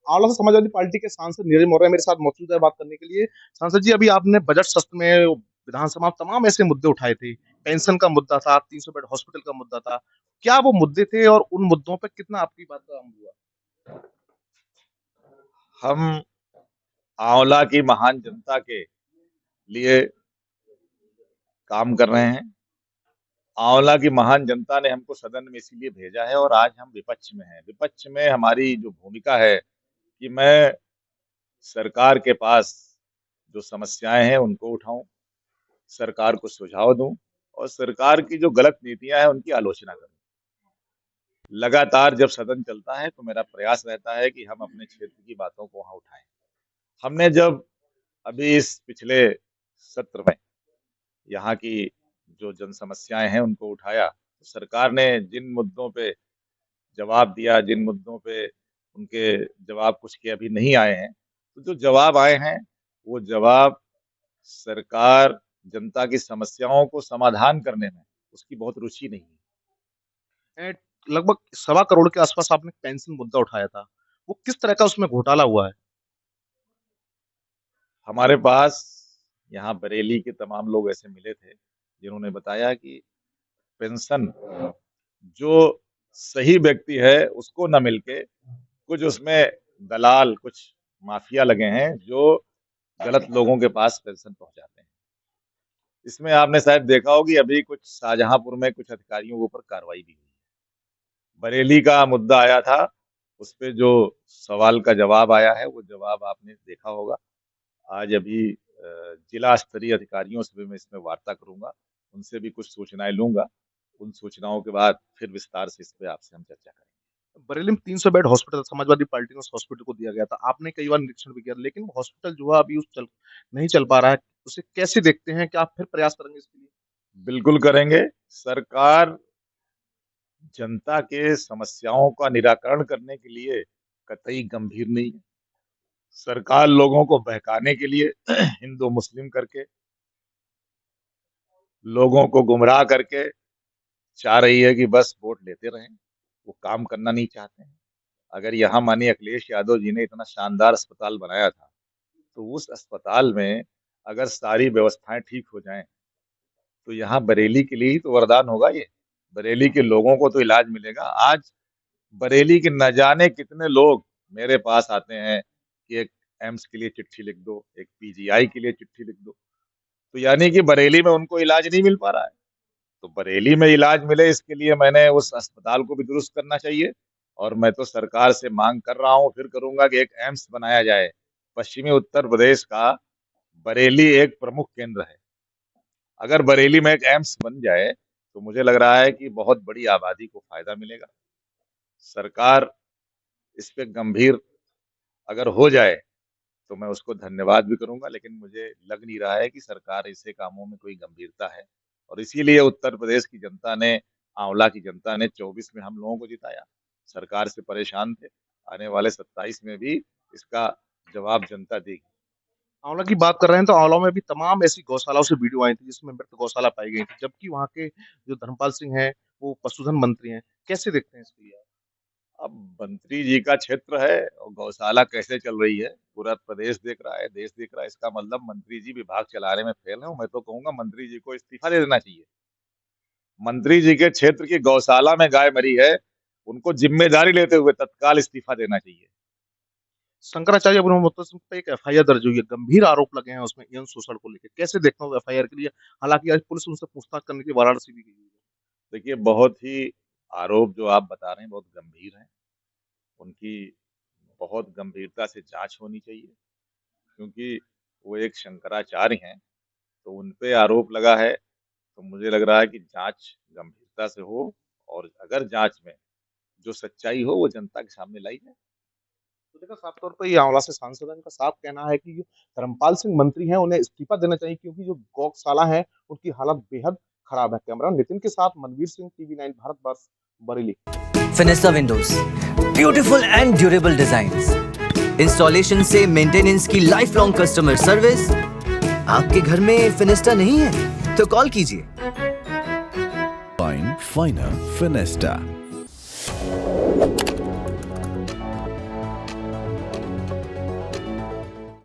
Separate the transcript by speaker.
Speaker 1: आंवला से समाजवादी पार्टी के सांसद नीरज मौर्य मेरे साथ मौजूद है बात करने के लिए। सांसद जी, अभी आपने बजट सत्र में विधानसभा में तमाम ऐसे मुद्दे उठाए थे। पेंशन का मुद्दा था, 300 बेड हॉस्पिटल का मुद्दा था। क्या वो मुद्दे थे और उन मुद्दों पे कितना आपकी बात का अमल हुआ?
Speaker 2: हम आंवला की महान जनता के लिए काम कर रहे हैं। आंवला की महान जनता ने हमको सदन में इसीलिए भेजा है और आज हम विपक्ष में हैं। विपक्ष में हमारी जो भूमिका है कि मैं सरकार के पास जो समस्याएं हैं उनको उठाऊं, सरकार को सुझाव दूं और सरकार की जो गलत नीतियां हैं उनकी आलोचना करूं। लगातार जब सदन चलता है तो मेरा प्रयास रहता है कि हम अपने क्षेत्र की बातों को वहां उठाएं। हमने जब अभी इस पिछले सत्र में यहाँ की जो जन समस्याएं हैं उनको उठाया तो सरकार ने जिन मुद्दों पे जवाब दिया, जिन मुद्दों पे उनके जवाब कुछ के अभी नहीं आए हैं, तो जो जवाब आए हैं वो जवाब सरकार जनता की समस्याओं को समाधान करने में उसकी बहुत रुचि नहीं है।
Speaker 1: ए, लगभग 1.25 करोड़ के आसपास आपने पेंशन मुद्दा उठाया था। वो किस तरह का उसमें घोटाला हुआ है?
Speaker 2: हमारे पास यहाँ बरेली के तमाम लोग ऐसे मिले थे जिन्होंने बताया कि पेंशन जो सही व्यक्ति है उसको न मिलके कुछ उसमें दलाल, कुछ माफिया लगे हैं जो गलत लोगों के पास पेंशन पहुंचाते हैं। इसमें आपने शायद देखा होगी अभी कुछ शाहजहांपुर में कुछ अधिकारियों के ऊपर कार्रवाई भी हुई है। बरेली का मुद्दा आया था, उस पे जो सवाल का जवाब आया है वो जवाब आपने देखा होगा। आज अभी जिला स्तरीय अधिकारियों से भी मैं इसमें वार्ता करूंगा, उनसे भी कुछ सूचनाएं लूंगा। उन सूचनाओं के बाद फिर विस्तार से इस पे आपसे हम चर्चा करेंगे।
Speaker 1: बरेली में 300 बेड हॉस्पिटल समाजवादी पार्टी ने उस हॉस्पिटल को दिया गया था। आपने कई बार निरीक्षण भी किया, लेकिन वो हॉस्पिटल जो है अभी उस चल नहीं चल पा रहा है। उसे कैसे देखते हैं? क्या आप फिर प्रयास करेंगे इसके लिए?
Speaker 2: बिल्कुल करेंगे। सरकार जनता के समस्याओं का निराकरण करने के लिए कतई गंभीर नहीं है। सरकार लोगों को बहकाने के लिए हिंदू मुस्लिम करके, लोगों को गुमराह करके चाह रही है कि बस वोट लेते रहें। वो काम करना नहीं चाहते हैं। अगर यहाँ माननीय अखिलेश यादव जी ने इतना शानदार अस्पताल बनाया था तो उस अस्पताल में अगर सारी व्यवस्थाएं ठीक हो जाएं तो यहाँ बरेली के लिए ही तो वरदान होगा ये। बरेली के लोगों को तो इलाज मिलेगा। आज बरेली के न जाने कितने लोग मेरे पास आते हैं कि एक एम्स के लिए चिट्ठी लिख दो, एक पीजीआई के लिए चिट्ठी लिख दो। तो यानी कि बरेली में उनको इलाज नहीं मिल पा रहा है। तो बरेली में इलाज मिले इसके लिए मैंने उस अस्पताल को भी दुरुस्त करना चाहिए और मैं तो सरकार से मांग कर रहा हूँ, फिर करूंगा कि एक एम्स बनाया जाए। पश्चिमी उत्तर प्रदेश का बरेली एक प्रमुख केंद्र है। अगर बरेली में एक एम्स बन जाए तो मुझे लग रहा है कि बहुत बड़ी आबादी को फायदा मिलेगा। सरकार इस पे गंभीर अगर हो जाए तो मैं उसको धन्यवाद भी करूंगा, लेकिन मुझे लग नहीं रहा है कि सरकार ऐसे कामों में कोई गंभीरता है और इसीलिए उत्तर प्रदेश की जनता ने, आंवला की जनता ने 24 में हम लोगों को जिताया। सरकार से परेशान थे, आने वाले 27 में भी इसका जवाब जनता देगी।
Speaker 1: आंवला की बात कर रहे हैं तो आंवला में भी तमाम ऐसी गौशालाओं से वीडियो आई थी जिसमें मृत गौशाला पाई गई थी, जबकि वहाँ के जो धर्मपाल सिंह हैं वो पशुधन मंत्री हैं। कैसे देखते हैं इसको ये?
Speaker 2: अब मंत्री जी का क्षेत्र है और गौशाला कैसे चल रही है पूरा प्रदेश देख रहा है, देश देख रहा है। इसका मतलब मंत्री जी विभाग चलाने में फेल है। मैं तो कहूंगा मंत्री जी को इस्तीफा दे देना चाहिए। मंत्री जी के क्षेत्र की गौशाला में गाय मरी है, उनको जिम्मेदारी लेते हुए तत्काल इस्तीफा देना चाहिए।
Speaker 1: शंकराचार्य ब्रह्मोत्तर सिंह पे एक एफआईआर दर्ज हुई है, गंभीर आरोप लगे हैं उसमें यौन शोषण को लेकर। कैसे देखते हो एफआईआर के लिए? हालांकि आज पुलिस उनसे पूछताछ करने के लिए वाराणसी भी गई हुई है।
Speaker 2: देखिए, बहुत ही आरोप जो आप बता रहे हैं बहुत गंभीर हैं। उनकी बहुत गंभीरता से जांच होनी चाहिए क्योंकि वो एक शंकराचार्य हैं, तो उन पे आरोप लगा है। तो मुझे लग रहा है कि जांच गंभीरता से हो और अगर जांच में जो सच्चाई हो वो जनता के सामने लाई जाए।
Speaker 1: तो देखा, साफ तौर पर ये आंवला से सांसद हैं, उनका साफ कहना है कि जो धर्मपाल सिंह मंत्री हैं उन्हें इस्तीफा देना चाहिए क्योंकि जो गौशाला है उनकी हालत बेहद खराब है। कैमरा नितिन के साथ Manveer Singh, TV nine Bharatvarsh, Bareilly.
Speaker 3: Fenesta windows, beautiful and durable designs, installation से मेंटेनेंस की लाइफ लॉन्ग कस्टमर सर्विस। आपके घर में फिनिस्टा नहीं है तो कॉल कीजिए।
Speaker 4: फाइनर फिनिस्टा।